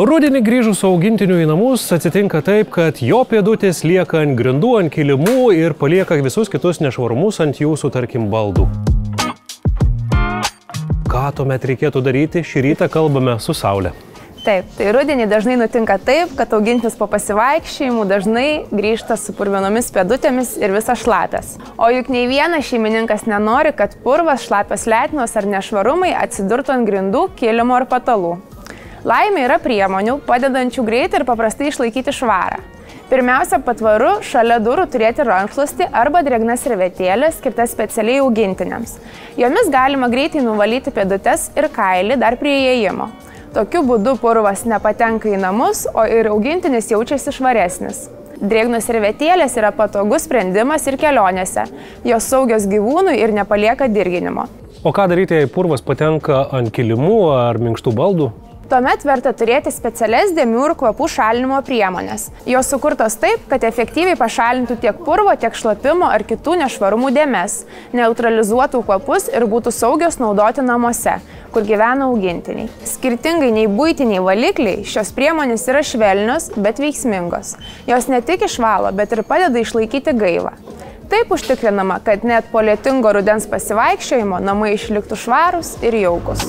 Rudenį grįžus augintinių į namus atsitinka taip, kad jo pėdutės lieka ant grindų, ant kilimų ir palieka visus kitus nešvarumus ant jūsų, tarkim, baldų. Ką tuomet reikėtų daryti? Šį rytą kalbame su Saule. Taip, tai rudenį dažnai nutinka taip, kad augintinis po pasivaikščiojimų dažnai grįžta su purvinomis pėdutėmis ir visas šlapias. O juk nei vienas šeimininkas nenori, kad purvas, šlapios letenos ar nešvarumai atsidurtų ant grindų, kilimo ar patalų. Laimė yra priemonių, padedančių greitai ir paprastai išlaikyti švarą. Pirmiausia, patvaru šalia durų turėti rankšluostį arba drėgnas servetėlės skirtas specialiai augintiniams. Jomis galima greitai nuvalyti pėdutes ir kailį dar prie įėjimo. Tokiu būdu purvas nepatenka į namus, o ir augintinis jaučiasi švaresnis. Drėgnos servetėlės yra patogus sprendimas ir kelionėse. Jos saugios gyvūnui ir nepalieka dirginimo. O ką daryti, jei purvas patenka ant kilimų ar minkštų baldų? Tuomet verta turėti specialias dėmių ir kvapų šalinimo priemonės. Jos sukurtos taip, kad efektyviai pašalintų tiek purvo, tiek šlapimo ar kitų nešvarumų dėmes, neutralizuotų kvapus ir būtų saugios naudoti namuose, kur gyvena augintiniai. Skirtingai nei buitiniai valikliai, šios priemonės yra švelnios, bet veiksmingos. Jos ne tik išvalo, bet ir padeda išlaikyti gaivą. Taip užtikrinama, kad net po lietingo rudens pasivaikščiojimo namai išliktų švarūs ir jaukūs.